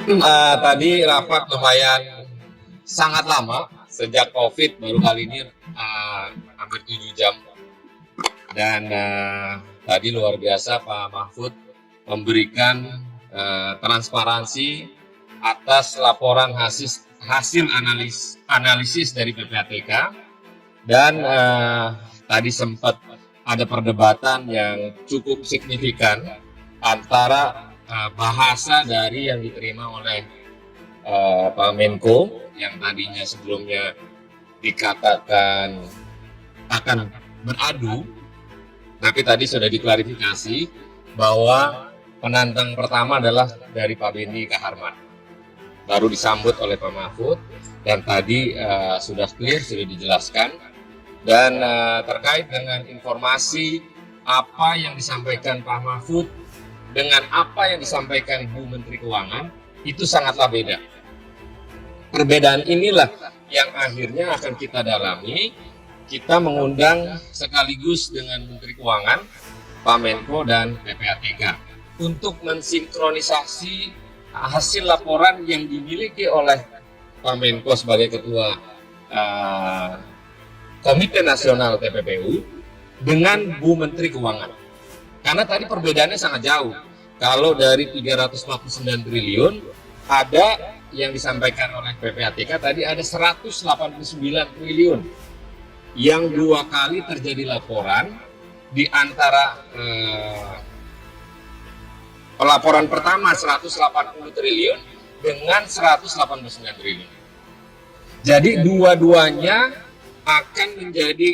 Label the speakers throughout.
Speaker 1: Tadi rapat lumayan sangat lama sejak COVID, baru kali ini hampir 7 jam. Dan tadi luar biasa Pak Mahfud memberikan transparansi atas laporan hasil analisis dari PPATK. Dan tadi sempat ada perdebatan yang cukup signifikan antara bahasa dari yang diterima oleh Pak Menko yang tadinya sebelumnya dikatakan akan beradu, tapi tadi sudah diklarifikasi bahwa penantang pertama adalah dari Pak Benny Kaharman, baru disambut oleh Pak Mahfud, dan tadi sudah clear, sudah dijelaskan. Dan terkait dengan informasi apa yang disampaikan Pak Mahfud dengan apa yang disampaikan Bu Menteri Keuangan, itu sangatlah beda. Perbedaan inilah yang akhirnya akan kita dalami. Kita mengundang sekaligus dengan Menteri Keuangan, Pak Menko dan PPATK untuk mensinkronisasi hasil laporan yang dimiliki oleh Pak Menko sebagai Ketua Komite Nasional TPPU dengan Bu Menteri Keuangan. Karena tadi perbedaannya sangat jauh. Kalau dari 349 triliun, ada yang disampaikan oleh PPATK tadi ada 189 triliun. Yang dua kali terjadi laporan di antara pelaporan pertama 180 triliun dengan 189 triliun. Jadi dua-duanya akan menjadi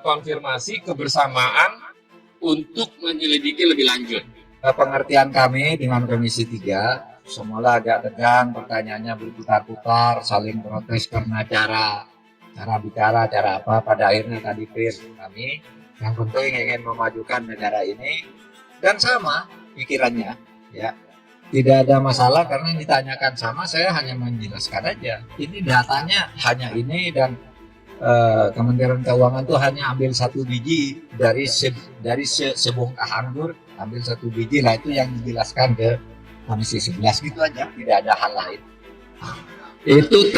Speaker 1: konfirmasi kebersamaan untuk menyelidiki lebih lanjut.
Speaker 2: Pengertian kami dengan Komisi 3, semula agak tegang, pertanyaannya berputar-putar, saling protes karena cara bicara, cara apa. Pada akhirnya tadi clear kami, yang penting ingin memajukan negara ini, dan sama pikirannya, ya. Tidak ada masalah karena ditanyakan sama, saya hanya menjelaskan aja. Ini datanya hanya ini, dan Kementerian Keuangan tuh hanya ambil satu biji dari sebongkah anggur, ambil satu biji lah, itu yang dijelaskan ke Komisi 11 gitu aja, tidak ada hal lain. Itu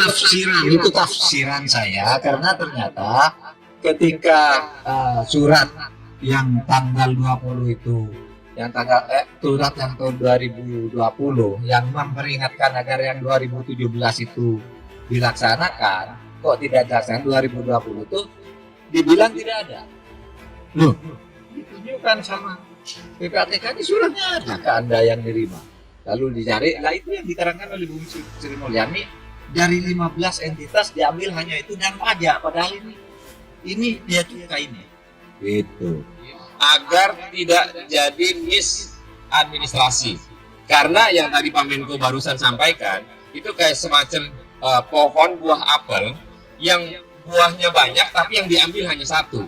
Speaker 2: tafsiran saya, karena ternyata ketika surat yang tanggal 20 itu, surat yang tahun 2020 yang memperingatkan agar yang 2017 itu dilaksanakan, kok tidak dilaksanakan 2020 itu dibilang tidak ada. Loh, ditunjukkan sama PPATK, di suratnya ada ke Anda yang nerima. Lalu dicari, lah itu yang diterangkan oleh Bu Sri Mulyani, dari 15 entitas diambil hanya itu dan pajak, padahal ini dia cukai ini. Gitu.
Speaker 1: Agar tidak jadi misadministrasi. Karena yang tadi Pak Menko barusan sampaikan, itu kayak semacam pohon buah apel yang buahnya banyak tapi yang diambil hanya satu.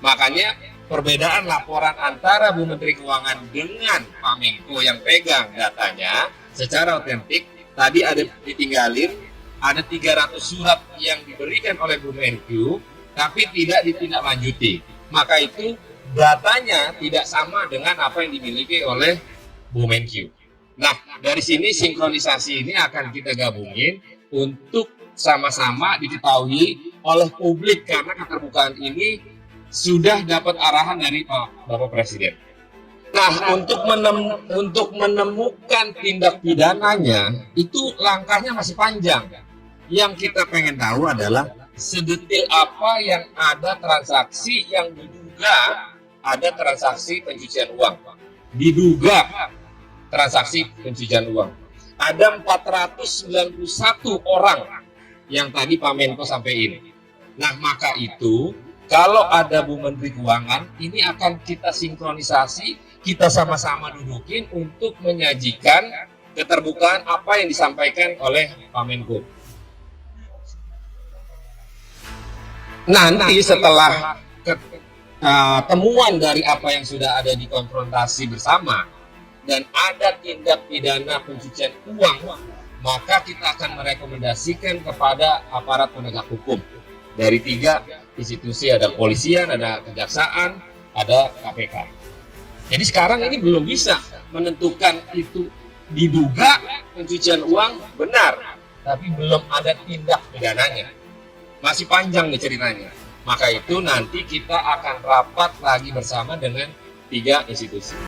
Speaker 1: Makanya perbedaan laporan antara Bu Menteri Keuangan dengan Pak Menko yang pegang datanya secara otentik, tadi ada ditinggalin, ada 300 surat yang diberikan oleh Bu Menko tapi tidak ditindaklanjuti. Maka itu datanya tidak sama dengan apa yang dimiliki oleh Bu Menko. Nah, dari sini sinkronisasi ini akan kita gabungin untuk sama-sama diketahui oleh publik, karena keterbukaan ini sudah dapat arahan dari Bapak Presiden. Nah, untuk menemukan tindak pidananya itu langkahnya masih panjang. Yang kita pengen tahu adalah sedetil apa yang ada transaksi yang diduga ada transaksi pencucian uang. Diduga transaksi pencucian uang. Ada 491 orang yang tadi Pak Menko sampaikan. Nah, maka itu kalau ada Bu Menteri Keuangan, ini akan kita sinkronisasi, kita sama-sama dudukin untuk menyajikan keterbukaan apa yang disampaikan oleh Pak Menko. Nanti setelah temuan dari apa yang sudah ada di konfrontasi bersama dan ada tindak pidana pencucian uang, maka kita akan merekomendasikan kepada aparat penegak hukum dari 3 institusi, ada kepolisian, ada kejaksaan, ada KPK. Jadi sekarang ini belum bisa menentukan itu diduga pencucian uang benar, tapi belum ada tindak pidananya. Masih panjang nih ceritanya. Maka itu nanti kita akan rapat lagi bersama dengan 3 institusi.